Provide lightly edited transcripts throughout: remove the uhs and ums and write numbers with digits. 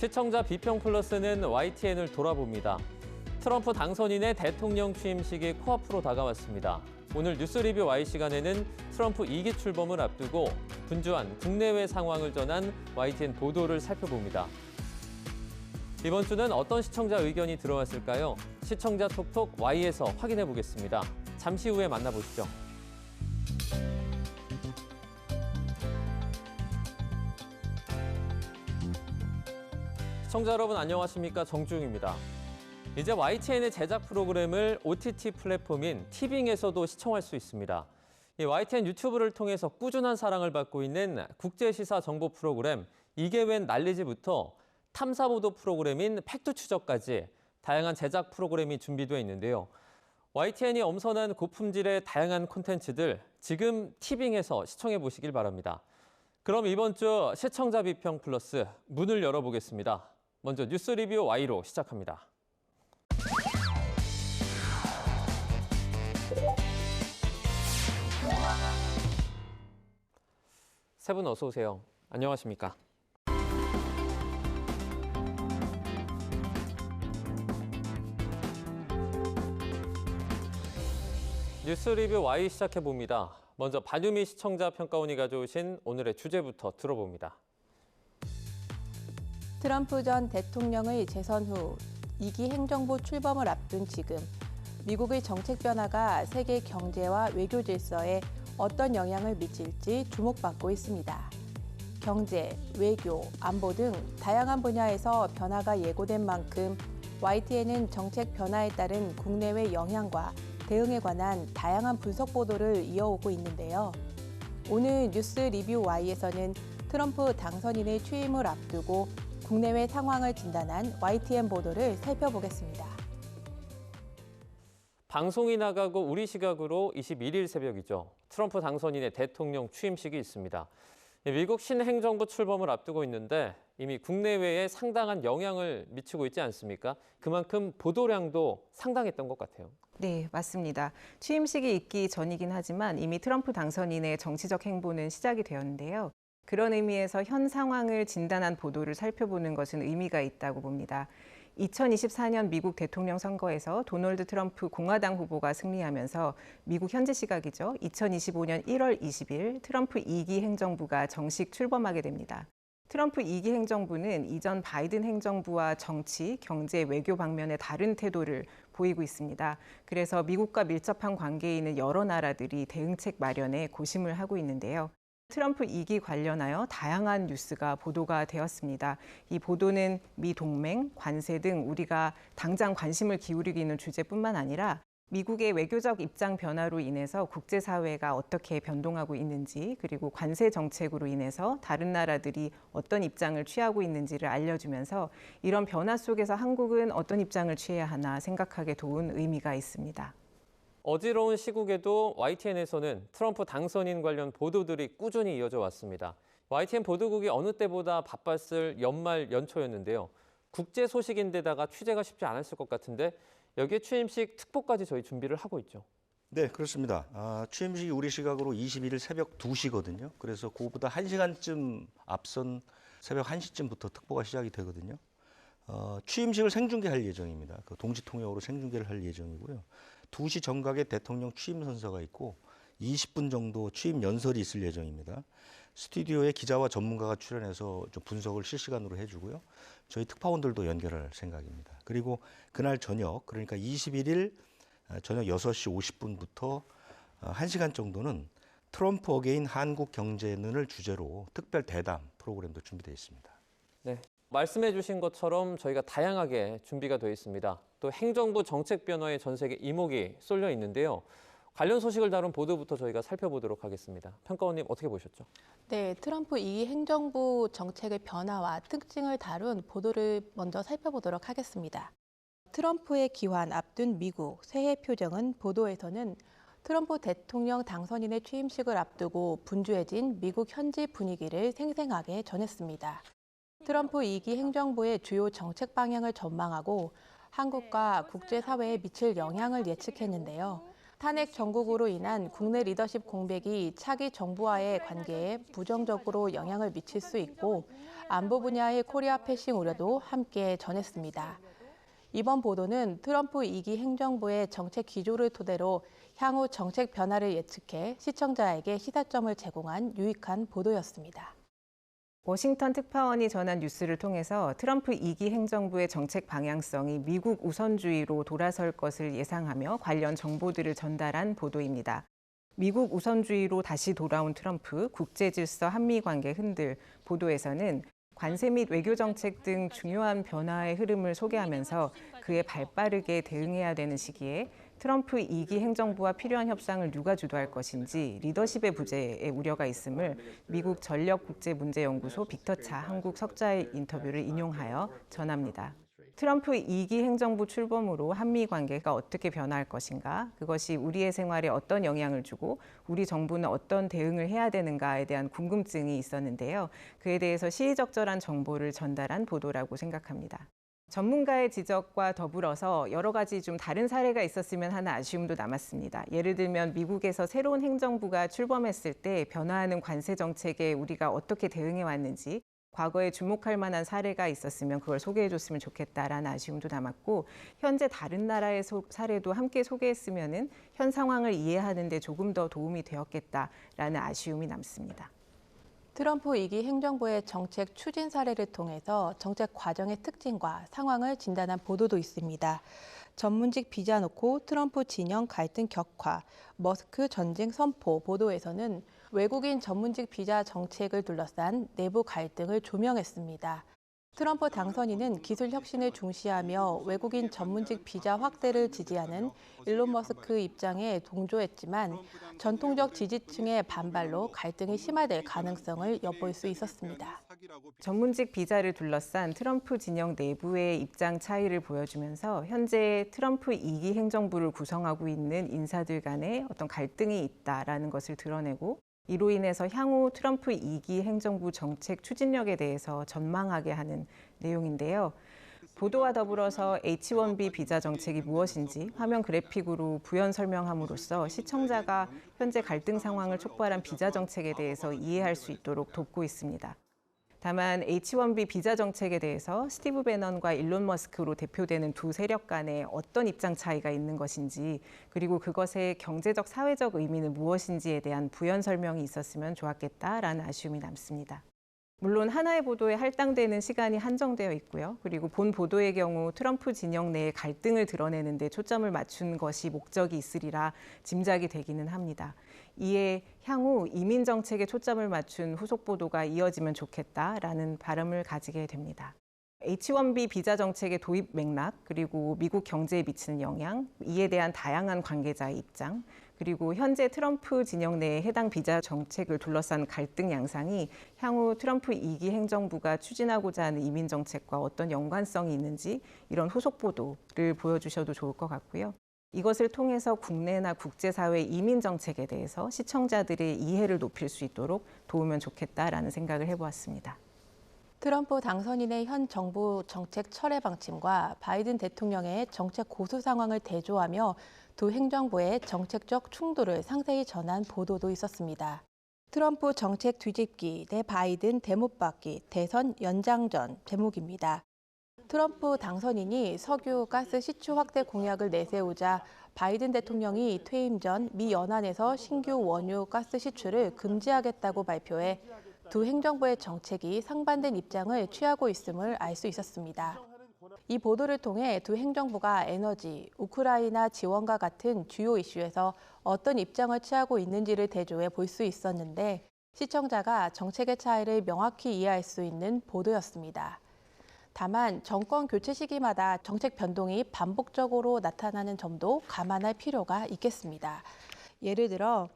시청자 비평 플러스는 YTN을 돌아봅니다. 트럼프 당선인의 대통령 취임식이 코앞으로 다가왔습니다. 오늘 뉴스 리뷰 Y 시간에는 트럼프 2기 출범을 앞두고 분주한 국내외 상황을 전한 YTN 보도를 살펴봅니다. 이번 주는 어떤 시청자 의견이 들어왔을까요? 시청자 톡톡 Y에서 확인해 보겠습니다. 잠시 후에 만나보시죠. 시청자 여러분 안녕하십니까? 정주웅입니다. 이제 YTN의 제작 프로그램을 OTT 플랫폼인 티빙에서도 시청할 수 있습니다. 이 YTN 유튜브를 통해서 꾸준한 사랑을 받고 있는 국제시사 정보 프로그램 이게 웬 난리지부터 탐사보도 프로그램인 팩트추적까지 다양한 제작 프로그램이 준비되어 있는데요. YTN이 엄선한 고품질의 다양한 콘텐츠들 지금 티빙에서 시청해 보시길 바랍니다. 그럼 이번 주 시청자 비평 플러스 문을 열어보겠습니다. 먼저 뉴스 리뷰 Y로 시작합니다. 세 분 어서 오세요. 안녕하십니까? 뉴스 리뷰 Y 시작해봅니다. 먼저 반유미 시청자 평가원이 가져오신 오늘의 주제부터 들어봅니다. 트럼프 전 대통령의 재선 후 2기 행정부 출범을 앞둔 지금 미국의 정책 변화가 세계 경제와 외교 질서에 어떤 영향을 미칠지 주목받고 있습니다. 경제, 외교, 안보 등 다양한 분야에서 변화가 예고된 만큼 YTN은 정책 변화에 따른 국내외 영향과 대응에 관한 다양한 분석 보도를 이어오고 있는데요. 오늘 뉴스 리뷰 Y에서는 트럼프 당선인의 취임을 앞두고 국내외 상황을 진단한 YTN 보도를 살펴보겠습니다. 방송이 나가고 우리 시각으로 21일 새벽이죠. 트럼프 당선인의 대통령 취임식이 있습니다. 미국 신행정부 출범을 앞두고 있는데 이미 국내외에 상당한 영향을 미치고 있지 않습니까? 그만큼 보도량도 상당했던 것 같아요. 네, 맞습니다. 취임식이 있기 전이긴 하지만 이미 트럼프 당선인의 정치적 행보는 시작이 되었는데요. 그런 의미에서 현 상황을 진단한 보도를 살펴보는 것은 의미가 있다고 봅니다. 2024년 미국 대통령 선거에서 도널드 트럼프 공화당 후보가 승리하면서 미국 현지 시각이죠. 2025년 1월 20일 트럼프 2기 행정부가 정식 출범하게 됩니다. 트럼프 2기 행정부는 이전 바이든 행정부와 정치, 경제, 외교 방면에 다른 태도를 보이고 있습니다. 그래서 미국과 밀접한 관계에 있는 여러 나라들이 대응책 마련에 고심을 하고 있는데요. 트럼프 2기 관련하여 다양한 뉴스가 보도가 되었습니다. 이 보도는 미 동맹, 관세 등 우리가 당장 관심을 기울이고 있는 주제뿐만 아니라 미국의 외교적 입장 변화로 인해서 국제사회가 어떻게 변동하고 있는지, 그리고 관세 정책으로 인해서 다른 나라들이 어떤 입장을 취하고 있는지를 알려주면서 이런 변화 속에서 한국은 어떤 입장을 취해야 하나 생각하게 도운 의미가 있습니다. 어지러운 시국에도 YTN에서는 트럼프 당선인 관련 보도들이 꾸준히 이어져 왔습니다. YTN 보도국이 어느 때보다 바빴을 연말 연초였는데요. 국제 소식인데다가 취재가 쉽지 않았을 것 같은데 여기에 취임식 특보까지 저희 준비를 하고 있죠. 네, 그렇습니다. 취임식이 우리 시각으로 21일 새벽 2시거든요. 그래서 그거보다 1시간쯤 앞선 새벽 1시쯤부터 특보가 시작이 되거든요. 취임식을 생중계할 예정입니다. 그 동시 통역으로 생중계를 할 예정이고요. 2시 정각에 대통령 취임 선서가 있고 20분 정도 취임 연설이 있을 예정입니다. 스튜디오에 기자와 전문가가 출연해서 좀 분석을 실시간으로 해주고요. 저희 특파원들도 연결할 생각입니다. 그리고 그날 저녁, 그러니까 21일 저녁 6시 50분부터 1시간 정도는 트럼프 어게인 한국 경제는을 주제로 특별 대담 프로그램도 준비되어 있습니다. 네, 말씀해 주신 것처럼 저희가 다양하게 준비가 되어 있습니다. 또 행정부 정책 변화에 전 세계 이목이 쏠려 있는데요. 관련 소식을 다룬 보도부터 저희가 살펴보도록 하겠습니다. 평가원님 어떻게 보셨죠? 네, 트럼프 2기 행정부 정책의 변화와 특징을 다룬 보도를 먼저 살펴보도록 하겠습니다. 트럼프의 기환 앞둔 미국 새해 표정은 보도에서는 트럼프 대통령 당선인의 취임식을 앞두고 분주해진 미국 현지 분위기를 생생하게 전했습니다. 트럼프 2기 행정부의 주요 정책 방향을 전망하고 한국과 국제사회에 미칠 영향을 예측했는데요. 탄핵 정국으로 인한 국내 리더십 공백이 차기 정부와의 관계에 부정적으로 영향을 미칠 수 있고 안보 분야의 코리아 패싱 우려도 함께 전했습니다. 이번 보도는 트럼프 2기 행정부의 정책 기조를 토대로 향후 정책 변화를 예측해 시청자에게 시사점을 제공한 유익한 보도였습니다. 워싱턴 특파원이 전한 뉴스를 통해서 트럼프 2기 행정부의 정책 방향성이 미국 우선주의로 돌아설 것을 예상하며 관련 정보들을 전달한 보도입니다. 미국 우선주의로 다시 돌아온 트럼프, 국제질서 한미관계 흔들 보도에서는 관세 및 외교 정책 등 중요한 변화의 흐름을 소개하면서 그에 발빠르게 대응해야 되는 시기에 트럼프 2기 행정부와 필요한 협상을 누가 주도할 것인지 리더십의 부재에 우려가 있음을 미국 전력국제문제연구소 빅터 차 한국 석자의 인터뷰를 인용하여 전합니다. 트럼프 2기 행정부 출범으로 한미 관계가 어떻게 변화할 것인가, 그것이 우리의 생활에 어떤 영향을 주고 우리 정부는 어떤 대응을 해야 되는가에 대한 궁금증이 있었는데요. 그에 대해서 시의적절한 정보를 전달한 보도라고 생각합니다. 전문가의 지적과 더불어서 여러 가지 좀 다른 사례가 있었으면 하는 아쉬움도 남았습니다. 예를 들면 미국에서 새로운 행정부가 출범했을 때 변화하는 관세 정책에 우리가 어떻게 대응해 왔는지 과거에 주목할 만한 사례가 있었으면 그걸 소개해 줬으면 좋겠다라는 아쉬움도 남았고, 현재 다른 나라의 사례도 함께 소개했으면 현 상황을 이해하는 데 조금 더 도움이 되었겠다라는 아쉬움이 남습니다. 트럼프 2기 행정부의 정책 추진 사례를 통해서 정책 과정의 특징과 상황을 진단한 보도도 있습니다. 전문직 비자 놓고 트럼프 진영 갈등 격화, 머스크 전쟁 선포 보도에서는 외국인 전문직 비자 정책을 둘러싼 내부 갈등을 조명했습니다. 트럼프 당선인은 기술 혁신을 중시하며 외국인 전문직 비자 확대를 지지하는 일론 머스크 입장에 동조했지만 전통적 지지층의 반발로 갈등이 심화될 가능성을 엿볼 수 있었습니다. 전문직 비자를 둘러싼 트럼프 진영 내부의 입장 차이를 보여주면서 현재 트럼프 2기 행정부를 구성하고 있는 인사들 간에 어떤 갈등이 있다라는 것을 드러내고, 이로 인해서 향후 트럼프 2기 행정부 정책 추진력에 대해서 전망하게 하는 내용인데요. 보도와 더불어서 H-1B 비자 정책이 무엇인지 화면 그래픽으로 부연 설명함으로써 시청자가 현재 갈등 상황을 촉발한 비자 정책에 대해서 이해할 수 있도록 돕고 있습니다. 다만 H-1B 비자 정책에 대해서 스티브 배넌과 일론 머스크로 대표되는 두 세력 간에 어떤 입장 차이가 있는 것인지, 그리고 그것의 경제적, 사회적 의미는 무엇인지에 대한 부연 설명이 있었으면 좋았겠다라는 아쉬움이 남습니다. 물론 하나의 보도에 할당되는 시간이 한정되어 있고요. 그리고 본 보도의 경우 트럼프 진영 내의 갈등을 드러내는 데 초점을 맞춘 것이 목적이 있으리라 짐작이 되기는 합니다. 이에 향후 이민 정책에 초점을 맞춘 후속 보도가 이어지면 좋겠다라는 바람을 가지게 됩니다. H-1B 비자 정책의 도입 맥락, 그리고 미국 경제에 미치는 영향, 이에 대한 다양한 관계자의 입장, 그리고 현재 트럼프 진영 내의 해당 비자 정책을 둘러싼 갈등 양상이 향후 트럼프 2기 행정부가 추진하고자 하는 이민 정책과 어떤 연관성이 있는지, 이런 후속 보도를 보여주셔도 좋을 것 같고요. 이것을 통해서 국내나 국제사회 이민 정책에 대해서 시청자들의 이해를 높일 수 있도록 도우면 좋겠다라는 생각을 해보았습니다. 트럼프 당선인의 현 정부 정책 철회 방침과 바이든 대통령의 정책 고수 상황을 대조하며 두 행정부의 정책적 충돌을 상세히 전한 보도도 있었습니다. 트럼프 정책 뒤집기 대 바이든 대못받기 대선 연장전 제목입니다. 트럼프 당선인이 석유, 가스 시추 확대 공약을 내세우자 바이든 대통령이 퇴임 전 미 연안에서 신규 원유, 가스 시추를 금지하겠다고 발표해 두 행정부의 정책이 상반된 입장을 취하고 있음을 알 수 있었습니다. 이 보도를 통해 두 행정부가 에너지, 우크라이나 지원과 같은 주요 이슈에서 어떤 입장을 취하고 있는지를 대조해 볼 수 있었는데, 시청자가 정책의 차이를 명확히 이해할 수 있는 보도였습니다. 다만 정권 교체 시기마다 정책 변동이 반복적으로 나타나는 점도 감안할 필요가 있겠습니다. 예를 들어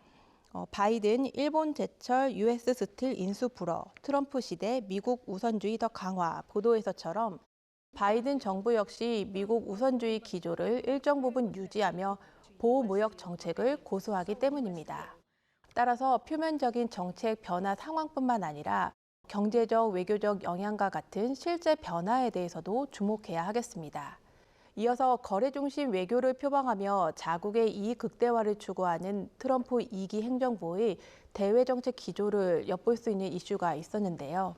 바이든 일본 제철 US 스틸 인수 불허, 트럼프 시대 미국 우선주의 더 강화 보도에서처럼 바이든 정부 역시 미국 우선주의 기조를 일정 부분 유지하며 보호무역 정책을 고수하기 때문입니다. 따라서 표면적인 정책 변화 상황뿐만 아니라 경제적, 외교적 영향과 같은 실제 변화에 대해서도 주목해야 하겠습니다. 이어서 거래 중심 외교를 표방하며 자국의 이익 극대화를 추구하는 트럼프 2기 행정부의 대외 정책 기조를 엿볼 수 있는 이슈가 있었는데요.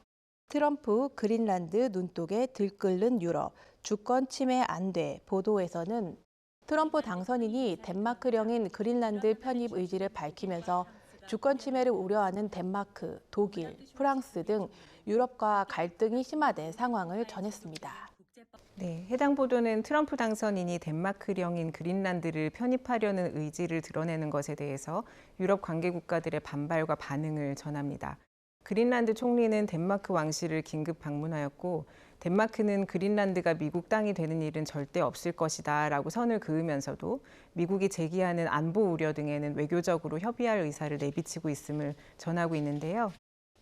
트럼프 그린란드 눈독에 들끓는 유럽, 주권 침해 안 돼 보도에서는 트럼프 당선인이 덴마크령인 그린란드 편입 의지를 밝히면서 주권 침해를 우려하는 덴마크, 독일, 프랑스 등 유럽과 갈등이 심화된 상황을 전했습니다. 네, 해당 보도는 트럼프 당선인이 덴마크령인 그린란드를 편입하려는 의지를 드러내는 것에 대해서 유럽 관계 국가들의 반발과 반응을 전합니다. 그린란드 총리는 덴마크 왕실을 긴급 방문하였고 덴마크는 그린란드가 미국 땅이 되는 일은 절대 없을 것이다 라고 선을 그으면서도 미국이 제기하는 안보 우려 등에는 외교적으로 협의할 의사를 내비치고 있음을 전하고 있는데요.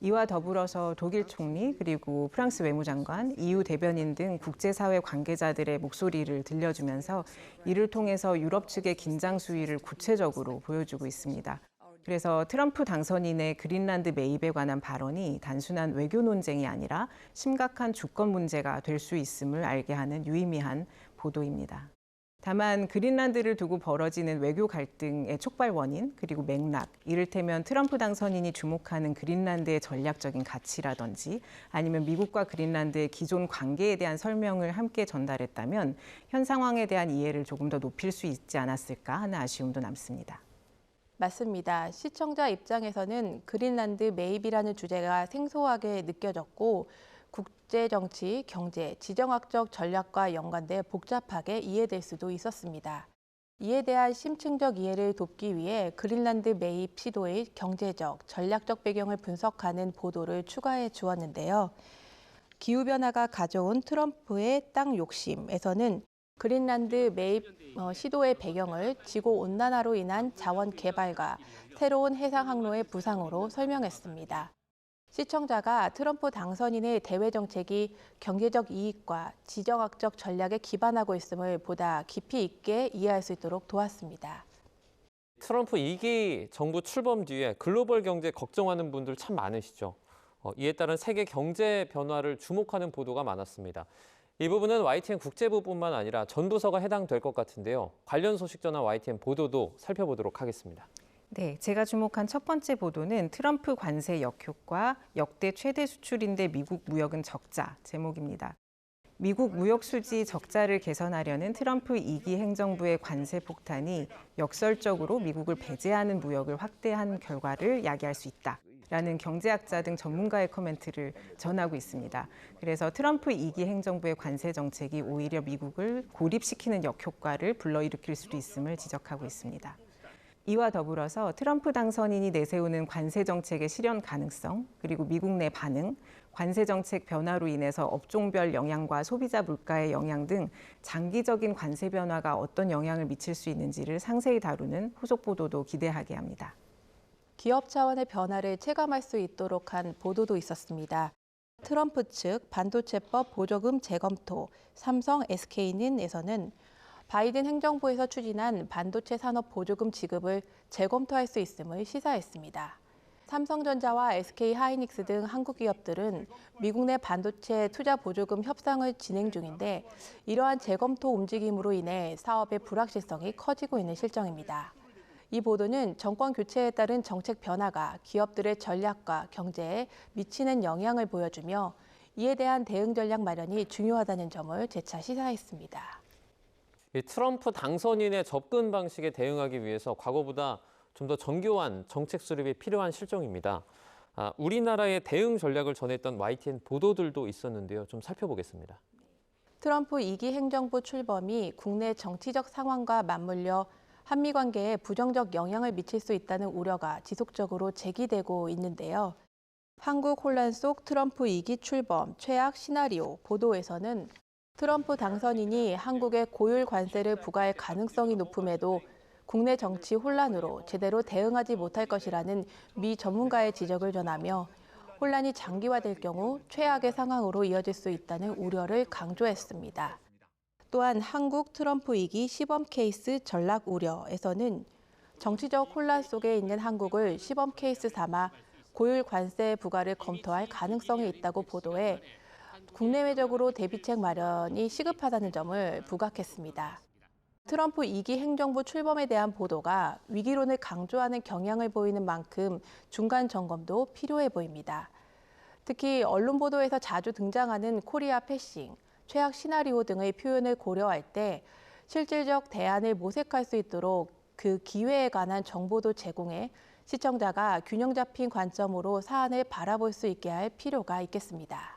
이와 더불어서 독일 총리 그리고 프랑스 외무장관, EU 대변인 등 국제사회 관계자들의 목소리를 들려주면서 이를 통해서 유럽 측의 긴장 수위를 구체적으로 보여주고 있습니다. 그래서 트럼프 당선인의 그린란드 매입에 관한 발언이 단순한 외교 논쟁이 아니라 심각한 주권 문제가 될 수 있음을 알게 하는 유의미한 보도입니다. 다만 그린란드를 두고 벌어지는 외교 갈등의 촉발 원인 그리고 맥락, 이를테면 트럼프 당선인이 주목하는 그린란드의 전략적인 가치라든지 아니면 미국과 그린란드의 기존 관계에 대한 설명을 함께 전달했다면 현 상황에 대한 이해를 조금 더 높일 수 있지 않았을까 하는 아쉬움도 남습니다. 맞습니다. 시청자 입장에서는 그린란드 매입이라는 주제가 생소하게 느껴졌고 국제정치, 경제, 지정학적 전략과 연관돼 복잡하게 이해될 수도 있었습니다. 이에 대한 심층적 이해를 돕기 위해 그린란드 매입 시도의 경제적, 전략적 배경을 분석하는 보도를 추가해 주었는데요. 기후변화가 가져온 트럼프의 땅 욕심에서는 그린란드 매입 시도의 배경을 지구온난화로 인한 자원 개발과 새로운 해상 항로의 부상으로 설명했습니다. 시청자가 트럼프 당선인의 대외 정책이 경제적 이익과 지정학적 전략에 기반하고 있음을 보다 깊이 있게 이해할 수 있도록 도왔습니다. 트럼프 2기 정부 출범 뒤에 글로벌 경제 걱정하는 분들 참 많으시죠. 이에 따른 세계 경제 변화를 주목하는 보도가 많았습니다. 이 부분은 YTN 국제부뿐만 아니라 전 부서가 해당될 것 같은데요. 관련 소식 전한 YTN 보도도 살펴보도록 하겠습니다. 네, 제가 주목한 첫 번째 보도는 트럼프 관세 역효과, 역대 최대 수출인데 미국 무역은 적자 제목입니다. 미국 무역 수지 적자를 개선하려는 트럼프 2기 행정부의 관세 폭탄이 역설적으로 미국을 배제하는 무역을 확대한 결과를 야기할 수 있다. 라는 경제학자 등 전문가의 코멘트를 전하고 있습니다. 그래서 트럼프 2기 행정부의 관세 정책이 오히려 미국을 고립시키는 역효과를 불러일으킬 수도 있음을 지적하고 있습니다. 이와 더불어서 트럼프 당선인이 내세우는 관세 정책의 실현 가능성, 그리고 미국 내 반응, 관세 정책 변화로 인해서 업종별 영향과 소비자 물가의 영향 등 장기적인 관세 변화가 어떤 영향을 미칠 수 있는지를 상세히 다루는 후속 보도도 기대하게 합니다. 기업 차원의 변화를 체감할 수 있도록 한 보도도 있었습니다. 트럼프 측 반도체법 보조금 재검토, 삼성 SK는에서는 바이든 행정부에서 추진한 반도체 산업 보조금 지급을 재검토할 수 있음을 시사했습니다. 삼성전자와 SK하이닉스 등 한국 기업들은 미국 내 반도체 투자 보조금 협상을 진행 중인데 이러한 재검토 움직임으로 인해 사업의 불확실성이 커지고 있는 실정입니다. 이 보도는 정권 교체에 따른 정책 변화가 기업들의 전략과 경제에 미치는 영향을 보여주며 이에 대한 대응 전략 마련이 중요하다는 점을 재차 시사했습니다. 이 트럼프 당선인의 접근 방식에 대응하기 위해서 과거보다 좀 더 정교한 정책 수립이 필요한 실정입니다. 우리나라의 대응 전략을 전했던 YTN 보도들도 있었는데요. 좀 살펴보겠습니다. 트럼프 2기 행정부 출범이 국내 정치적 상황과 맞물려 한미 관계에 부정적 영향을 미칠 수 있다는 우려가 지속적으로 제기되고 있는데요. 한국 혼란 속 트럼프 2기 출범 최악 시나리오 보도에서는 트럼프 당선인이 한국에 고율 관세를 부과할 가능성이 높음에도 국내 정치 혼란으로 제대로 대응하지 못할 것이라는 미 전문가의 지적을 전하며 혼란이 장기화될 경우 최악의 상황으로 이어질 수 있다는 우려를 강조했습니다. 또한 한국 트럼프 2기 시범 케이스 전락 우려에서는 정치적 혼란 속에 있는 한국을 시범 케이스 삼아 고율 관세 부과를 검토할 가능성이 있다고 보도해 국내외적으로 대비책 마련이 시급하다는 점을 부각했습니다. 트럼프 2기 행정부 출범에 대한 보도가 위기론을 강조하는 경향을 보이는 만큼 중간 점검도 필요해 보입니다. 특히 언론 보도에서 자주 등장하는 코리아 패싱, 최악 시나리오 등의 표현을 고려할 때 실질적 대안을 모색할 수 있도록 그 기회에 관한 정보도 제공해 시청자가 균형 잡힌 관점으로 사안을 바라볼 수 있게 할 필요가 있겠습니다.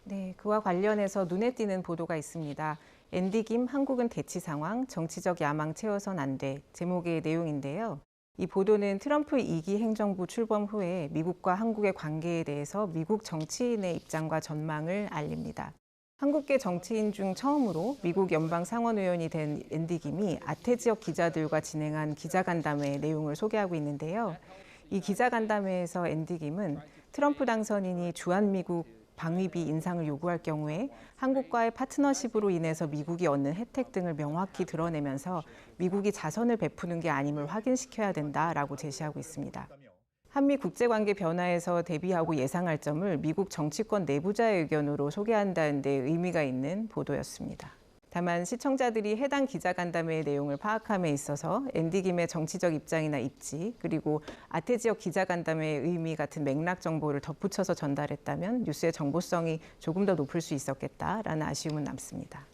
네, 그와 관련해서 눈에 띄는 보도가 있습니다. 앤디 김 한국은 대치 상황, 정치적 야망 채워선 안 돼 제목의 내용인데요. 이 보도는 트럼프 2기 행정부 출범 후에 미국과 한국의 관계에 대해서 미국 정치인의 입장과 전망을 알립니다. 한국계 정치인 중 처음으로 미국 연방 상원의원이 된 앤디 김이 아태 지역 기자들과 진행한 기자간담회 내용을 소개하고 있는데요. 이 기자간담회에서 앤디 김은 트럼프 당선인이 주한미국 방위비 인상을 요구할 경우에 한국과의 파트너십으로 인해서 미국이 얻는 혜택 등을 명확히 드러내면서 미국이 자선을 베푸는 게 아님을 확인시켜야 된다라고 제시하고 있습니다. 한미 국제관계 변화에서 대비하고 예상할 점을 미국 정치권 내부자의 의견으로 소개한다는 데 의미가 있는 보도였습니다. 다만 시청자들이 해당 기자간담회의 내용을 파악함에 있어서 앤디 김의 정치적 입장이나 입지, 그리고 아태 지역 기자간담회의 의미 같은 맥락 정보를 덧붙여서 전달했다면 뉴스의 정보성이 조금 더 높을 수 있었겠다라는 아쉬움은 남습니다.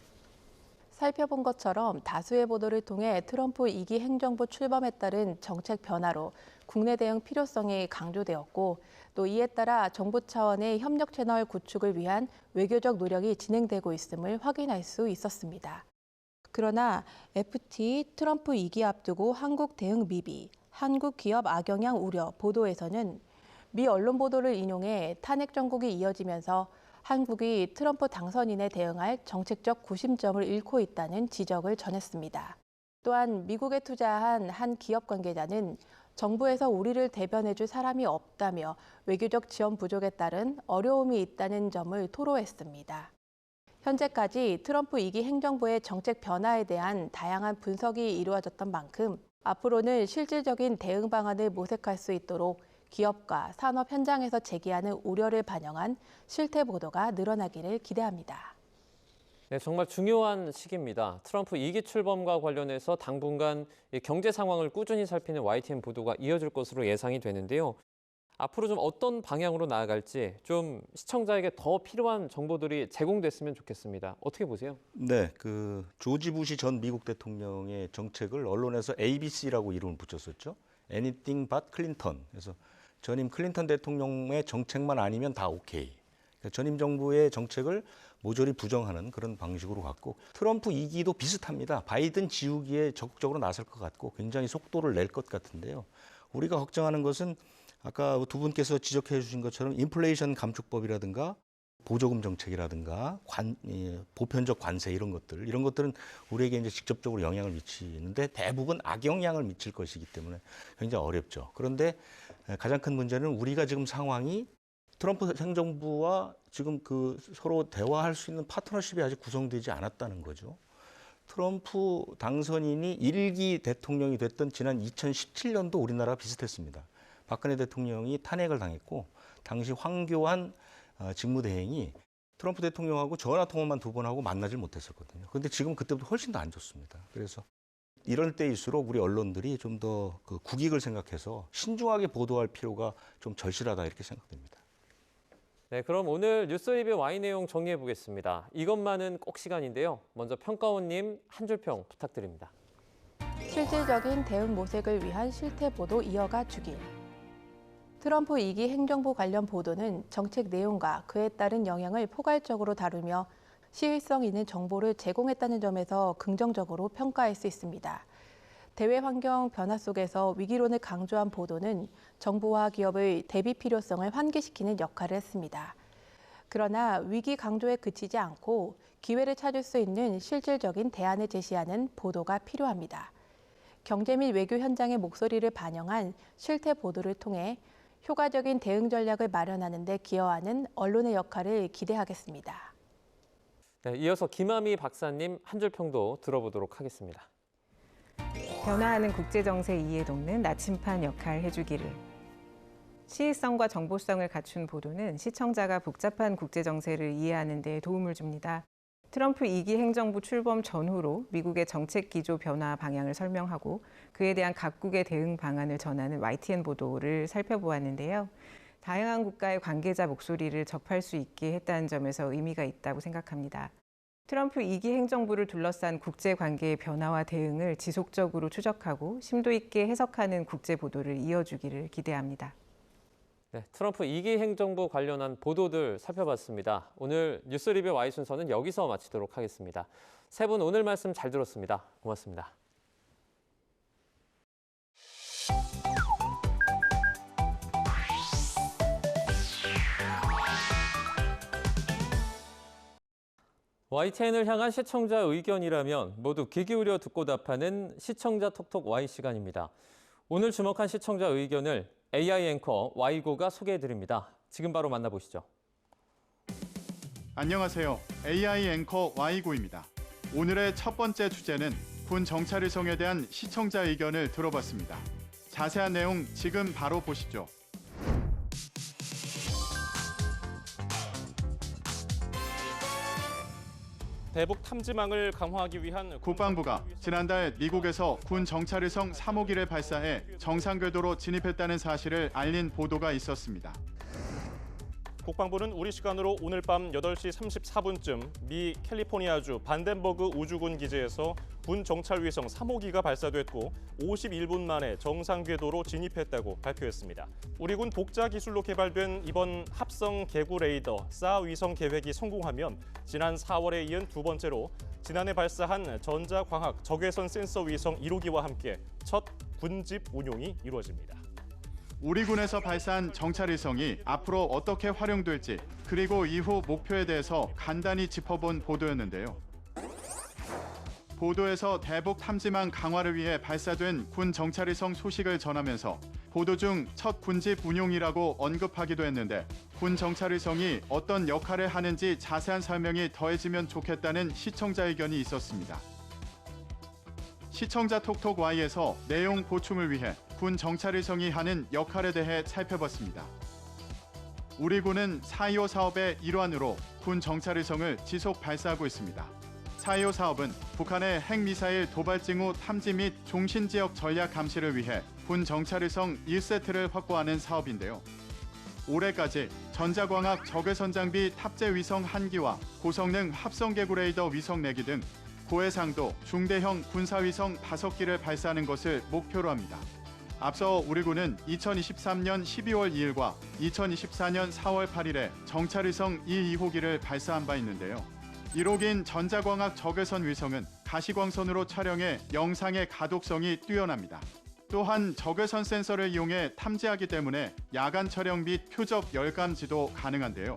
살펴본 것처럼 다수의 보도를 통해 트럼프 2기 행정부 출범에 따른 정책 변화로 국내 대응 필요성이 강조되었고 또 이에 따라 정부 차원의 협력 채널 구축을 위한 외교적 노력이 진행되고 있음을 확인할 수 있었습니다. 그러나 FT 트럼프 2기 앞두고 한국 대응 미비, 한국 기업 악영향 우려 보도에서는 미 언론 보도를 인용해 탄핵 정국이 이어지면서 한국이 트럼프 당선인에 대응할 정책적 구심점을 잃고 있다는 지적을 전했습니다. 또한 미국에 투자한 한 기업 관계자는 정부에서 우리를 대변해줄 사람이 없다며 외교적 지원 부족에 따른 어려움이 있다는 점을 토로했습니다. 현재까지 트럼프 2기 행정부의 정책 변화에 대한 다양한 분석이 이루어졌던 만큼 앞으로는 실질적인 대응 방안을 모색할 수 있도록 기업과 산업 현장에서 제기하는 우려를 반영한 실태 보도가 늘어나기를 기대합니다. 네, 정말 중요한 시기입니다. 트럼프 2기 출범과 관련해서 당분간 경제 상황을 꾸준히 살피는 YTN 보도가 이어질 것으로 예상이 되는데요. 앞으로 좀 어떤 방향으로 나아갈지 좀 시청자에게 더 필요한 정보들이 제공됐으면 좋겠습니다. 어떻게 보세요? 네, 그 조지 부시 전 미국 대통령의 정책을 언론에서 ABC라고 이름을 붙였었죠. Anything but Clinton. 그래서 전임 클린턴 대통령의 정책만 아니면 다 오케이. 그러니까 전임 정부의 정책을 모조리 부정하는 그런 방식으로 갔고 트럼프 2기도 비슷합니다. 바이든 지우기에 적극적으로 나설 것 같고 굉장히 속도를 낼 것 같은데요. 우리가 걱정하는 것은 아까 두 분께서 지적해 주신 것처럼 인플레이션 감축법이라든가 보조금 정책이라든가 보편적 관세 이런 것들은 우리에게 이제 직접적으로 영향을 미치는데 대부분 악영향을 미칠 것이기 때문에 굉장히 어렵죠. 그런데 가장 큰 문제는 우리가 지금 상황이 트럼프 행정부와 지금 그 서로 대화할 수 있는 파트너십이 아직 구성되지 않았다는 거죠. 트럼프 당선인이 1기 대통령이 됐던 지난 2017년도 우리나라가 비슷했습니다. 박근혜 대통령이 탄핵을 당했고 당시 황교안 직무대행이 트럼프 대통령하고 전화 통화만 2번 하고 만나질 못했었거든요. 그런데 지금 그때보다 훨씬 더 안 좋습니다. 그래서 이럴 때일수록 우리 언론들이 좀 더 그 국익을 생각해서 신중하게 보도할 필요가 좀 절실하다 이렇게 생각됩니다. 네, 그럼 오늘 뉴스 리뷰 Y 내용 정리해 보겠습니다. 이것만은 꼭 시간인데요. 먼저 평가원님 한 줄 평 부탁드립니다. 실질적인 대응 모색을 위한 실태 보도 이어가 주길. 트럼프 2기 행정부 관련 보도는 정책 내용과 그에 따른 영향을 포괄적으로 다루며 시의성 있는 정보를 제공했다는 점에서 긍정적으로 평가할 수 있습니다. 대외 환경 변화 속에서 위기론을 강조한 보도는 정부와 기업의 대비 필요성을 환기시키는 역할을 했습니다. 그러나 위기 강조에 그치지 않고 기회를 찾을 수 있는 실질적인 대안을 제시하는 보도가 필요합니다. 경제 및 외교 현장의 목소리를 반영한 실태 보도를 통해 효과적인 대응 전략을 마련하는 데 기여하는 언론의 역할을 기대하겠습니다. 네, 이어서 김아미 박사님 한 줄 평도 들어보도록 하겠습니다. 변화하는 국제정세 이해 돕는 나침판 역할 해주기를. 시의성과 정보성을 갖춘 보도는 시청자가 복잡한 국제 정세를 이해하는 데 도움을 줍니다. 트럼프 2기 행정부 출범 전후로 미국의 정책 기조 변화 방향을 설명하고 그에 대한 각국의 대응 방안을 전하는 YTN 보도를 살펴보았는데요. 다양한 국가의 관계자 목소리를 접할 수 있게 했다는 점에서 의미가 있다고 생각합니다. 트럼프 2기 행정부를 둘러싼 국제관계의 변화와 대응을 지속적으로 추적하고 심도 있게 해석하는 국제 보도를 이어주기를 기대합니다. 네, 트럼프 2기 행정부 관련한 보도들 살펴봤습니다. 오늘 뉴스 리뷰 Y 순서는 여기서 마치도록 하겠습니다. 세 분 오늘 말씀 잘 들었습니다. 고맙습니다. YTN을 향한 시청자 의견이라면 모두 귀 기울여 듣고 답하는 시청자 톡톡 Y 시간입니다. 오늘 주목한 시청자 의견을 AI 앵커 Y고가 소개해드립니다. 지금 바로 만나보시죠. 안녕하세요. AI 앵커 Y고입니다. 오늘의 첫 번째 주제는 군 정찰의성에 대한 시청자 의견을 들어봤습니다. 자세한 내용 지금 바로 보시죠. 대북 탐지망을 강화하기 위한 국방부가 지난달 미국에서 군 정찰의성 3호기를 발사해 정상 궤도로 진입했다는 사실을 알린 보도가 있었습니다. 국방부는 우리 시간으로 오늘 밤 8시 34분쯤 미 캘리포니아주 반덴버그 우주군 기지에서 군 정찰 위성 3호기가 발사됐고 51분 만에 정상 궤도로 진입했다고 발표했습니다. 우리 군 독자 기술로 개발된 이번 합성 개구 레이더 사 위성 계획이 성공하면 지난 4월에 이은 두 번째로 지난해 발사한 전자광학 적외선 센서 위성 1호기와 함께 첫 군집 운용이 이루어집니다. 우리 군에서 발사한 정찰의성이 앞으로 어떻게 활용될지 그리고 이후 목표에 대해서 간단히 짚어본 보도였는데요. 보도에서 대북 탐지망 강화를 위해 발사된 군 정찰의성 소식을 전하면서 보도 중 첫 군집 운용이라고 언급하기도 했는데 군 정찰의성이 어떤 역할을 하는지 자세한 설명이 더해지면 좋겠다는 시청자 의견이 있었습니다. 시청자 톡톡 Y에서 내용 보충을 위해 군 정찰의성이 하는 역할에 대해 살펴봤습니다. 우리 군은 4.25 사업의 일환으로 군 정찰의성을 지속 발사하고 있습니다. 4.25 사업은 북한의 핵미사일 도발 징후 탐지 및 종신지역 전략 감시를 위해 군 정찰의성 1세트를 확보하는 사업인데요. 올해까지 전자광학 적외선 장비 탑재 위성 1기와 고성능 합성개구 레이더 위성 4기 등 고해상도 중대형 군사위성 5기를 발사하는 것을 목표로 합니다. 앞서 우리 군은 2023년 12월 2일과 2024년 4월 8일에 정찰위성 2호기를 발사한 바 있는데요. 1호기인 전자광학 적외선 위성은 가시광선으로 촬영해 영상의 가독성이 뛰어납니다. 또한 적외선 센서를 이용해 탐지하기 때문에 야간 촬영 및 표적 열감지도 가능한데요.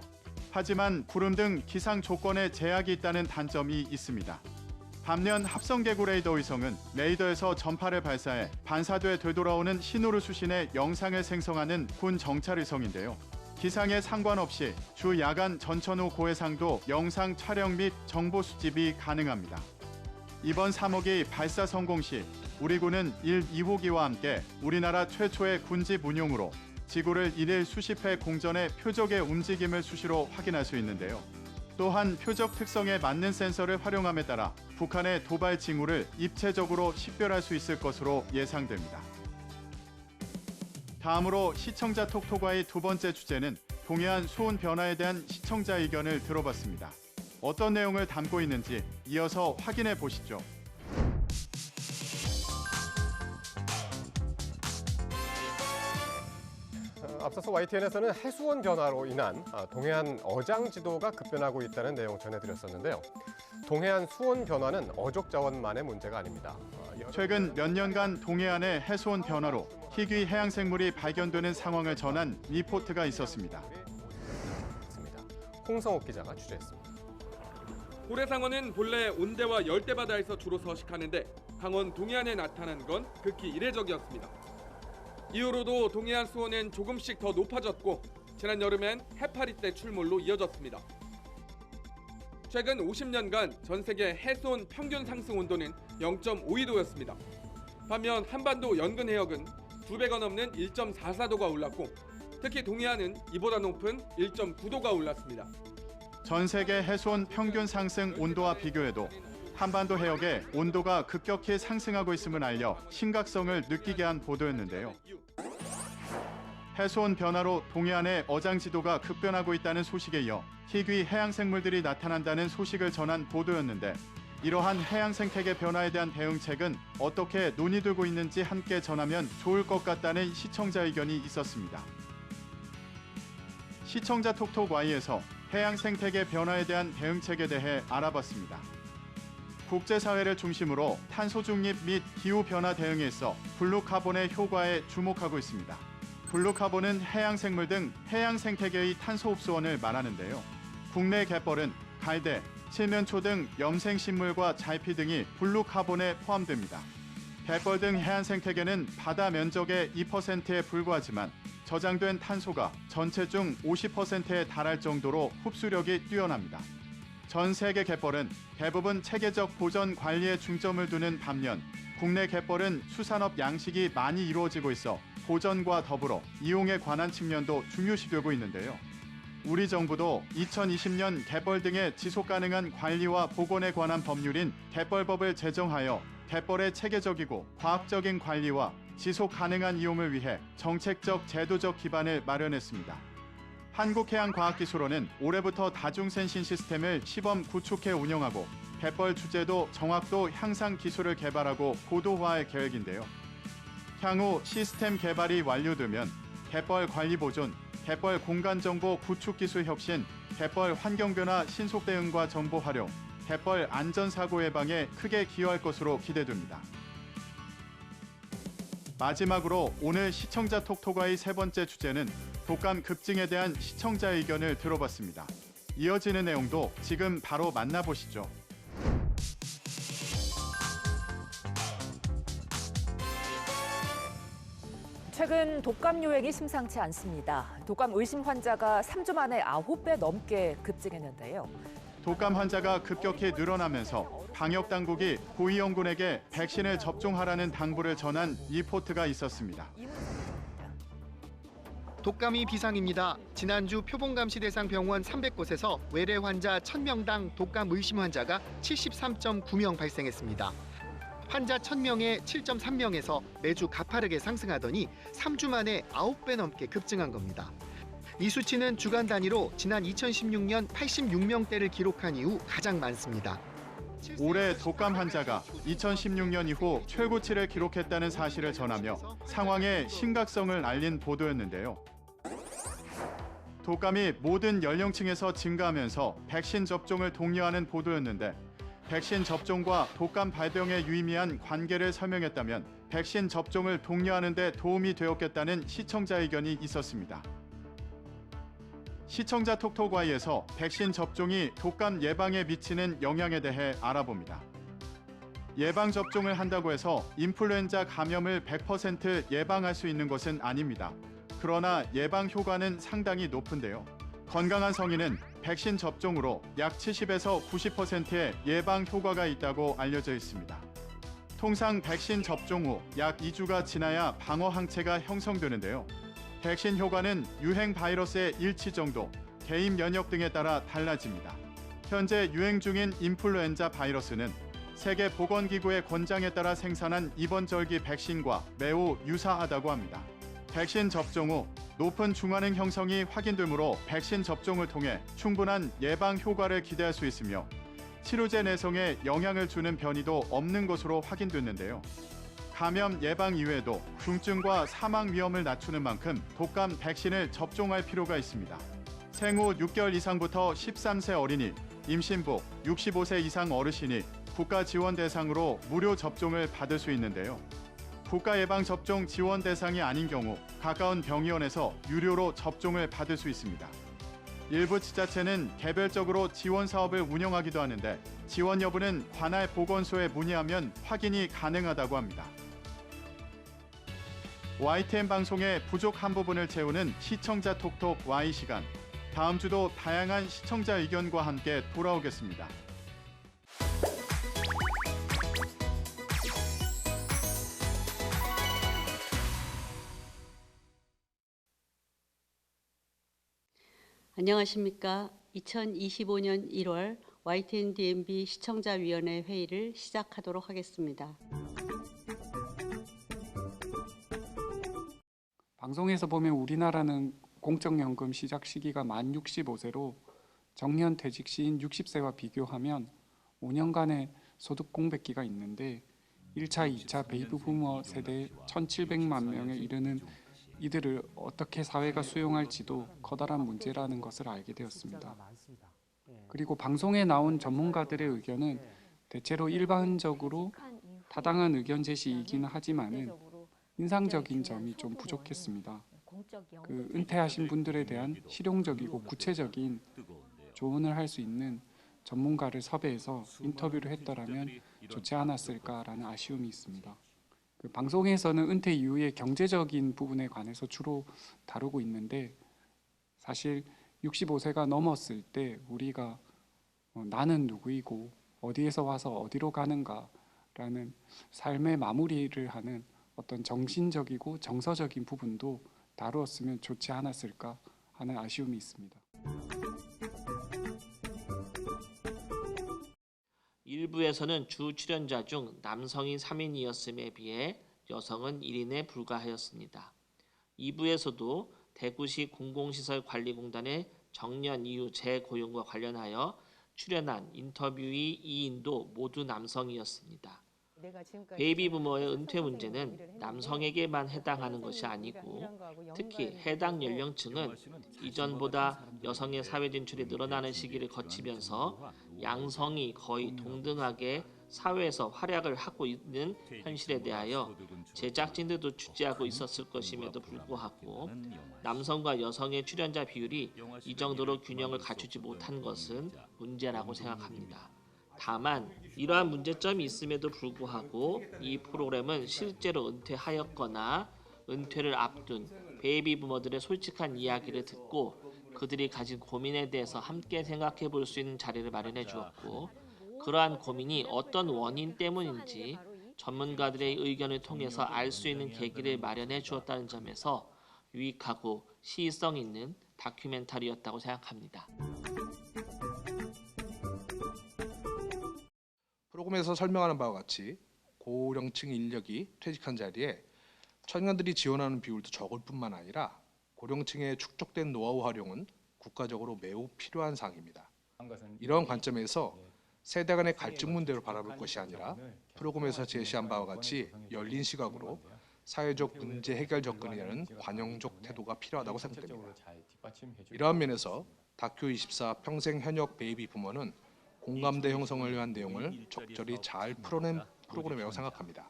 하지만 구름 등 기상 조건에 제약이 있다는 단점이 있습니다. 반면 합성개구 레이더 위성은 레이더에서 전파를 발사해 반사돼 되돌아오는 신호를 수신해 영상을 생성하는 군 정찰위성인데요. 기상에 상관없이 주 야간 전천 후 고해상도 영상 촬영 및 정보 수집이 가능합니다. 이번 3호기 발사 성공 시 우리 군은 1, 2호기와 함께 우리나라 최초의 군집 운용으로 지구를 일일 수십 회 공전해 표적의 움직임을 수시로 확인할 수 있는데요. 또한 표적 특성에 맞는 센서를 활용함에 따라 북한의 도발 징후를 입체적으로 식별할 수 있을 것으로 예상됩니다. 다음으로 시청자 톡톡과의 두 번째 주제는 동해안 수온 변화에 대한 시청자 의견을 들어봤습니다. 어떤 내용을 담고 있는지 이어서 확인해 보시죠. 앞서서 YTN에서는 해수온 변화로 인한 동해안 어장 지도가 급변하고 있다는 내용 전해드렸었는데요. 동해안 수온 변화는 어족 자원만의 문제가 아닙니다. 최근 몇 년간 동해안의 해수온 변화로 희귀 해양 생물이 발견되는 상황을 전한 리포트가 있었습니다. 홍성욱 기자가 취재했습니다. 고래상어는 본래 온대와 열대바다에서 주로 서식하는데 강원 동해안에 나타난 건 극히 이례적이었습니다. 이후로도 동해안 수온은 조금씩 더 높아졌고 지난 여름엔 해파리 때 출몰로 이어졌습니다. 최근 50년간 전 세계 해수온 평균 상승 온도는 0.52도였습니다. 반면 한반도 연근 해역은 2배가 넘는 1.44도가 올랐고 특히 동해안은 이보다 높은 1.9도가 올랐습니다. 전 세계 해수온 평균 상승 온도와 비교해도 한반도 해역의 온도가 급격히 상승하고 있음을 알려 심각성을 느끼게 한 보도였는데요. 해수온 변화로 동해안의 어장 지도가 급변하고 있다는 소식에 이어 희귀 해양 생물들이 나타난다는 소식을 전한 보도였는데, 이러한 해양 생태계 변화에 대한 대응책은 어떻게 논의되고 있는지 함께 전하면 좋을 것 같다는 시청자 의견이 있었습니다. 시청자 톡톡Y에서 해양 생태계 변화에 대한 대응책에 대해 알아봤습니다. 국제사회를 중심으로 탄소 중립 및 기후변화 대응에 있어 블루카본의 효과에 주목하고 있습니다. 블루카본은 해양 생물 등 해양 생태계의 탄소 흡수원을 말하는데요. 국내 갯벌은 갈대, 칠면초 등 염생식물과 잘피 등이 블루카본에 포함됩니다. 갯벌 등 해안 생태계는 바다 면적의 2%에 불과하지만 저장된 탄소가 전체 중 50%에 달할 정도로 흡수력이 뛰어납니다. 전 세계 갯벌은 대부분 체계적 보전 관리에 중점을 두는 반면 국내 갯벌은 수산업 양식이 많이 이루어지고 있어 보전과 더불어 이용에 관한 측면도 중요시되고 있는데요. 우리 정부도 2020년 갯벌 등의 지속가능한 관리와 복원에 관한 법률인 갯벌법을 제정하여 갯벌의 체계적이고 과학적인 관리와 지속 가능한 이용을 위해 정책적 제도적 기반을 마련했습니다. 한국해양과학기술원은 올해부터 다중센싱 시스템을 시범 구축해 운영하고 갯벌 주제도 정확도 향상 기술을 개발하고 고도화할 계획인데요. 향후 시스템 개발이 완료되면 갯벌 관리 보존, 갯벌 공간정보 구축 기술 혁신, 갯벌 환경변화 신속 대응과 정보 활용, 갯벌 안전사고 예방에 크게 기여할 것으로 기대됩니다. 마지막으로 오늘 시청자 톡톡과의 세 번째 주제는 독감 급증에 대한 시청자 의견을 들어봤습니다. 이어지는 내용도 지금 바로 만나보시죠. 최근 독감 유행이 심상치 않습니다. 독감 의심 환자가 3주 만에 9배 넘게 급증했는데요. 독감 환자가 급격히 늘어나면서 방역 당국이 고위험군에게 백신을 접종하라는 당부를 전한 리포트가 있었습니다. 독감이 비상입니다. 지난주 표본감시 대상 병원 300곳에서 외래 환자 1000명당 독감 의심 환자가 73.9명 발생했습니다. 환자 1000명에 7.3명에서 매주 가파르게 상승하더니 3주 만에 9배 넘게 급증한 겁니다. 이 수치는 주간 단위로 지난 2016년 86명대를 기록한 이후 가장 많습니다. 올해 독감 환자가 2016년 이후 최고치를 기록했다는 사실을 전하며 상황의 심각성을 알린 보도였는데요. 독감이 모든 연령층에서 증가하면서 백신 접종을 독려하는 보도였는데, 백신 접종과 독감 발병에 유의미한 관계를 설명했다면 백신 접종을 독려하는 데 도움이 되었겠다는 시청자 의견이 있었습니다. 시청자 톡톡Y에서 백신 접종이 독감 예방에 미치는 영향에 대해 알아봅니다. 예방 접종을 한다고 해서 인플루엔자 감염을 100% 예방할 수 있는 것은 아닙니다. 그러나 예방 효과는 상당히 높은데요. 건강한 성인은 백신 접종으로 약 70에서 90%의 예방 효과가 있다고 알려져 있습니다. 통상 백신 접종 후 약 2주가 지나야 방어 항체가 형성되는데요. 백신 효과는 유행 바이러스의 일치 정도, 개인 면역 등에 따라 달라집니다. 현재 유행 중인 인플루엔자 바이러스는 세계보건기구의 권장에 따라 생산한 이번 절기 백신과 매우 유사하다고 합니다. 백신 접종 후 높은 중환능 형성이 확인되므로 백신 접종을 통해 충분한 예방 효과를 기대할 수 있으며 치료제 내성에 영향을 주는 변이도 없는 것으로 확인됐는데요. 감염 예방 이외에도 중증과 사망 위험을 낮추는 만큼 독감 백신을 접종할 필요가 있습니다. 생후 6개월 이상부터 13세 어린이, 임신부, 65세 이상 어르신이 국가 지원 대상으로 무료 접종을 받을 수 있는데요. 국가 예방 접종 지원 대상이 아닌 경우 가까운 병의원에서 유료로 접종을 받을 수 있습니다. 일부 지자체는 개별적으로 지원 사업을 운영하기도 하는데 지원 여부는 관할 보건소에 문의하면 확인이 가능하다고 합니다. YTN 방송의 부족한 부분을 채우는 시청자 톡톡 Y 시간. 다음 주도 다양한 시청자 의견과 함께 돌아오겠습니다. 안녕하십니까. 2025년 1월 YTN DMB 시청자위원회 회의를 시작하도록 하겠습니다. 방송에서 보면 우리나라는 공적연금 시작 시기가 만 65세로 정년 퇴직 시인 60세와 비교하면 5년간의 소득 공백기가 있는데 1차, 2차 베이비 부머 세대 1,700만 명에 이르는 이들을 어떻게 사회가 수용할지도 커다란 문제라는 것을 알게 되었습니다. 그리고 방송에 나온 전문가들의 의견은 대체로 일반적으로 타당한 의견 제시이기는 하지만은 인상적인 점이 좀 부족했습니다. 그 은퇴하신 분들에 대한 실용적이고 구체적인 조언을 할 수 있는 전문가를 섭외해서 인터뷰를 했더라면 좋지 않았을까라는 아쉬움이 있습니다. 그 방송에서는 은퇴 이후의 경제적인 부분에 관해서 주로 다루고 있는데 사실 65세가 넘었을 때 우리가 나는 누구이고 어디에서 와서 어디로 가는가라는 삶의 마무리를 하는 어떤 정신적이고 정서적인 부분도 다루었으면 좋지 않았을까 하는 아쉬움이 있습니다. 일부에서는 주 출연자 중 남성이 3인이었음에 비해 여성은 1인에 불과하였습니다. 2부에서도 대구시 공공시설관리공단의 정년 이후 재고용과 관련하여 출연한 인터뷰의 2인도 모두 남성이었습니다. 베이비 부머의 은퇴 문제는 남성에게만 해당하는 것이 아니고 특히 해당 연령층은 이전보다 여성의 사회 진출이 늘어나는 시기를 거치면서 양성이 거의 동등하게 사회에서 활약을 하고 있는 현실에 대하여 제작진들도 주지하고 있었을 것임에도 불구하고 남성과 여성의 출연자 비율이 이 정도로 균형을 갖추지 못한 것은 문제라고 생각합니다. 다만 이러한 문제점이 있음에도 불구하고 이 프로그램은 실제로 은퇴하였거나 은퇴를 앞둔 베이비 부머들의 솔직한 이야기를 듣고 그들이 가진 고민에 대해서 함께 생각해 볼 수 있는 자리를 마련해 주었고 그러한 고민이 어떤 원인 때문인지 전문가들의 의견을 통해서 알 수 있는 계기를 마련해 주었다는 점에서 유익하고 시의성 있는 다큐멘터리였다고 생각합니다. 프로그램에서 설명하는 바와 같이 고령층 인력이 퇴직한 자리에 청년들이 지원하는 비율도 적을 뿐만 아니라 고령층의 축적된 노하우 활용은 국가적으로 매우 필요한 사항입니다. 이러한 관점에서 세대 간의 갈증 문제로 바라볼 것이 아니라 프로그램에서 제시한 바와 같이 열린 시각으로 사회적 문제 해결 접근이라는 관용적 태도가 필요하다고 생각됩니다. 이러한 면에서 다큐24 평생 현역 베이비 부머는 공감대 형성을 위한 내용을 적절히 잘 풀어낸 프로그램이라고 생각합니다.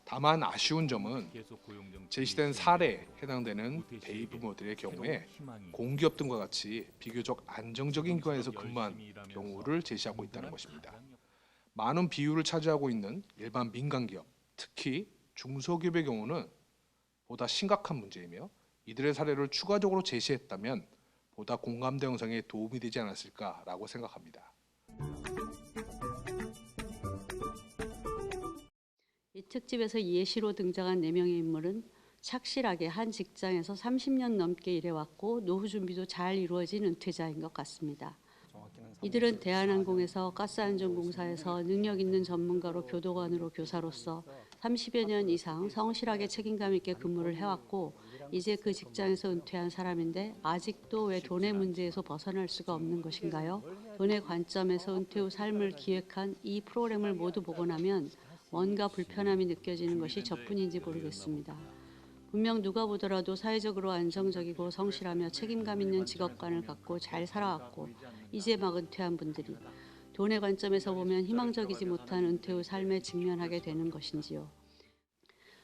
다만 아쉬운 점은 제시된 사례에 해당되는 베이비 부머들의 경우에 공기업 등과 같이 비교적 안정적인 기관에서 근무한 경우를 제시하고 있다는 것입니다. 많은 비율을 차지하고 있는 일반 민간기업, 특히 중소기업의 경우는 보다 심각한 문제이며 이들의 사례를 추가적으로 제시했다면 보다 공감대 형성에 도움이 되지 않았을까라고 생각합니다. 이 특집에서 예시로 등장한 4명의 인물은 착실하게 한 직장에서 30년 넘게 일해왔고 노후 준비도 잘 이루어진 은퇴자인 것 같습니다. 이들은 대한항공에서 가스안전공사에서 능력 있는 전문가로 교도관으로 교사로서 30여 년 이상 성실하게 책임감 있게 근무를 해왔고 이제 그 직장에서 은퇴한 사람인데 아직도 왜 돈의 문제에서 벗어날 수가 없는 것인가요? 돈의 관점에서 은퇴 후 삶을 기획한 이 프로그램을 모두 보고 나면 뭔가 불편함이 느껴지는 것이 저뿐인지 모르겠습니다. 분명 누가 보더라도 사회적으로 안정적이고 성실하며 책임감 있는 직업관을 갖고 잘 살아왔고 이제 막 은퇴한 분들이 돈의 관점에서 보면 희망적이지 못한 은퇴 후 삶에 직면하게 되는 것인지요.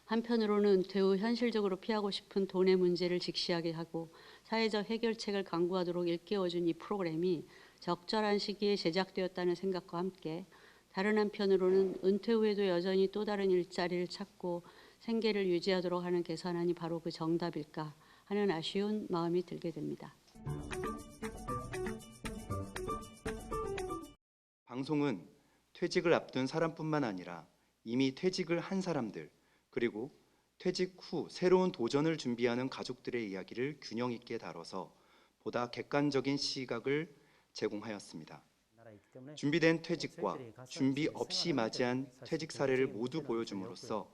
한편으로는 은퇴 후 현실적으로 피하고 싶은 돈의 문제를 직시하게 하고 사회적 해결책을 강구하도록 일깨워준 이 프로그램이 적절한 시기에 제작되었다는 생각과 함께 다른 한편으로는 은퇴 후에도 여전히 또 다른 일자리를 찾고 생계를 유지하도록 하는 개선안이 바로 그 정답일까 하는 아쉬운 마음이 들게 됩니다. 방송은 퇴직을 앞둔 사람뿐만 아니라 이미 퇴직을 한 사람들 그리고 퇴직 후 새로운 도전을 준비하는 가족들의 이야기를 균형 있게 다뤄서 보다 객관적인 시각을 제공하였습니다. 준비된 퇴직과 준비 없이 맞이한 퇴직 사례를 모두 보여줌으로써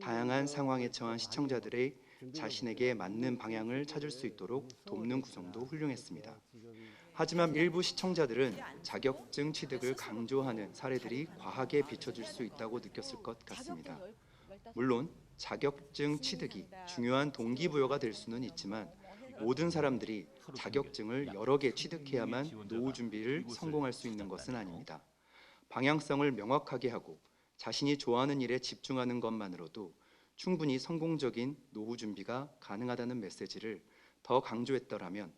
다양한 상황에 처한 시청자들의 자신에게 맞는 방향을 찾을 수 있도록 돕는 구성도 훌륭했습니다. 하지만 일부 시청자들은 자격증 취득을 강조하는 사례들이 과하게 비춰질 수 있다고 느꼈을 것 같습니다. 물론 자격증 취득이 중요한 동기부여가 될 수는 있지만 모든 사람들이 자격증을 여러 개 취득해야만 노후 준비를 성공할 수 있는 것은 아닙니다. 방향성을 명확하게 하고 자신이 좋아하는 일에 집중하는 것만으로도 충분히 성공적인 노후 준비가 가능하다는 메시지를 더 강조했더라면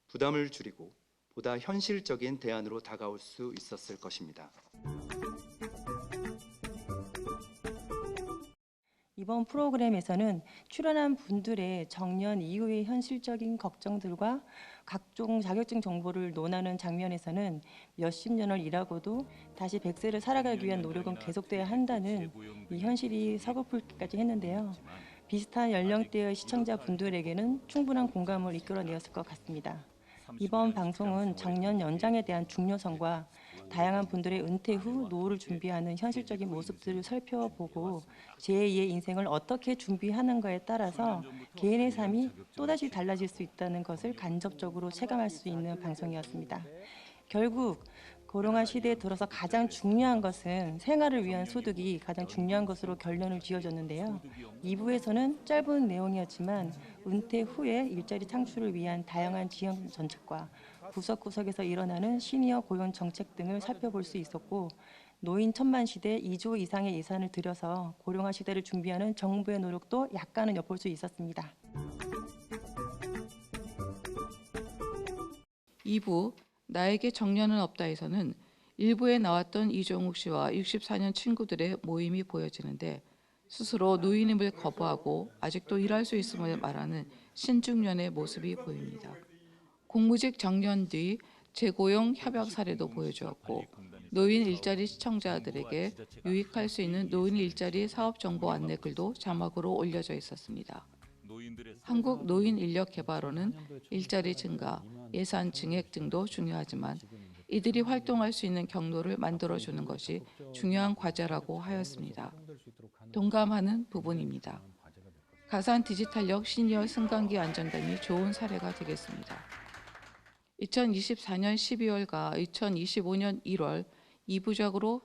부담을 줄이고 보다 현실적인 대안으로 다가올 수 있었을 것입니다. 이번 프로그램에서는 출연한 분들의 정년 이후의 현실적인 걱정들과 각종 자격증 정보를 논하는 장면에서는 몇십 년을 일하고도 다시 100세를 살아가기 위한 노력은 계속돼야 한다는 이 현실이 서글프기까지 했는데요. 비슷한 연령대의 시청자분들에게는 충분한 공감을 이끌어내었을 것 같습니다. 이번 방송은 정년 연장에 대한 중요성과 다양한 분들의 은퇴 후 노후를 준비하는 현실적인 모습들을 살펴보고 제2의 인생을 어떻게 준비하는가에 따라서 개인의 삶이 또다시 달라질 수 있다는 것을 간접적으로 체감할 수 있는 방송이었습니다. 결국 고령화 시대에 들어서 가장 중요한 것은 생활을 위한 소득이 가장 중요한 것으로 결론을 지어졌는데요. 2부에서는 짧은 내용이었지만 은퇴 후에 일자리 창출을 위한 다양한 지원 정책과 구석구석에서 일어나는 시니어 고용 정책 등을 살펴볼 수 있었고 노인 천만 시대 2조 이상의 예산을 들여서 고령화 시대를 준비하는 정부의 노력도 약간은 엿볼 수 있었습니다. 2부 나에게 정년은 없다에서는 일부에 나왔던 이종욱 씨와 64년 친구들의 모임이 보여지는데 스스로 노인임을 거부하고 아직도 일할 수 있음을 말하는 신중년의 모습이 보입니다. 공무직 정년 뒤 재고용 협약 사례도 보여주었고 노인 일자리 시청자들에게 유익할 수 있는 노인 일자리 사업 정보 안내 글도 자막으로 올려져 있었습니다. 한국노인인력개발원은 일자리 증가, 예산 증액 등도 중요하지만 이들이 활동할 수 있는 경로를 만들어주는 것이 중요한 과제라고 하였습니다. 동감하는 부분입니다. 가산 디지털력 시니어 승강기 안전담이 좋은 사례가 되겠습니다. 2024년 12월과 2025년 1월 2부작으로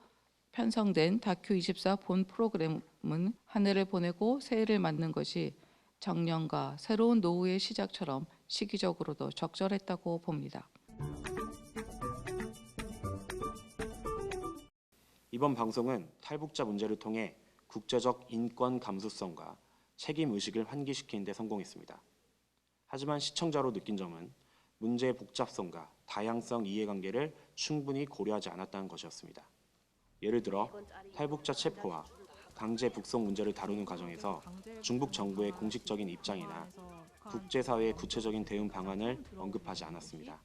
편성된 다큐24 본 프로그램은 한 해를 보내고 새해를 맞는 것이 정년과 새로운 노후의 시작처럼 시기적으로도 적절했다고 봅니다. 이번 방송은 탈북자 문제를 통해 국제적 인권 감수성과 책임 의식을 환기시키는 데 성공했습니다. 하지만 시청자로 느낀 점은 문제의 복잡성과 다양성 이해관계를 충분히 고려하지 않았다는 것이었습니다. 예를 들어 탈북자 체포와 강제 북송 문제를 다루는 과정에서 중국 정부의 공식적인 입장이나 국제사회의 구체적인 대응 방안을 언급하지 않았습니다.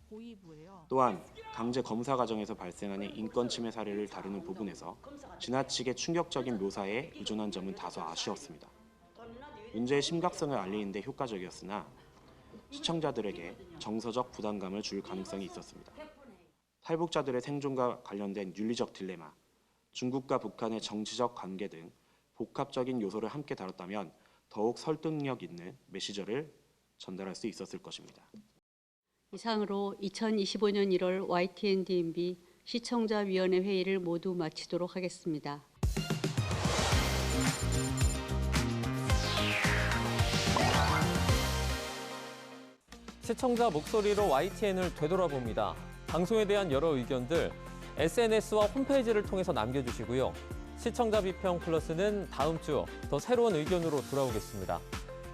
또한 강제 검사 과정에서 발생하는 인권 침해 사례를 다루는 부분에서 지나치게 충격적인 묘사에 의존한 점은 다소 아쉬웠습니다. 문제의 심각성을 알리는 데 효과적이었으나 시청자들에게 정서적 부담감을 줄 가능성이 있었습니다. 탈북자들의 생존과 관련된 윤리적 딜레마, 중국과 북한의 정치적 관계 등 복합적인 요소를 함께 다뤘다면 더욱 설득력 있는 메시지를 전달할 수 있었을 것입니다. 이상으로 2025년 1월 YTN DMB 시청자위원회 회의를 모두 마치도록 하겠습니다. 시청자 목소리로 YTN을 되돌아봅니다. 방송에 대한 여러 의견들 SNS와 홈페이지를 통해서 남겨주시고요. 시청자 비평 플러스는 다음 주 더 새로운 의견으로 돌아오겠습니다.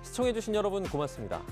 시청해주신 여러분 고맙습니다.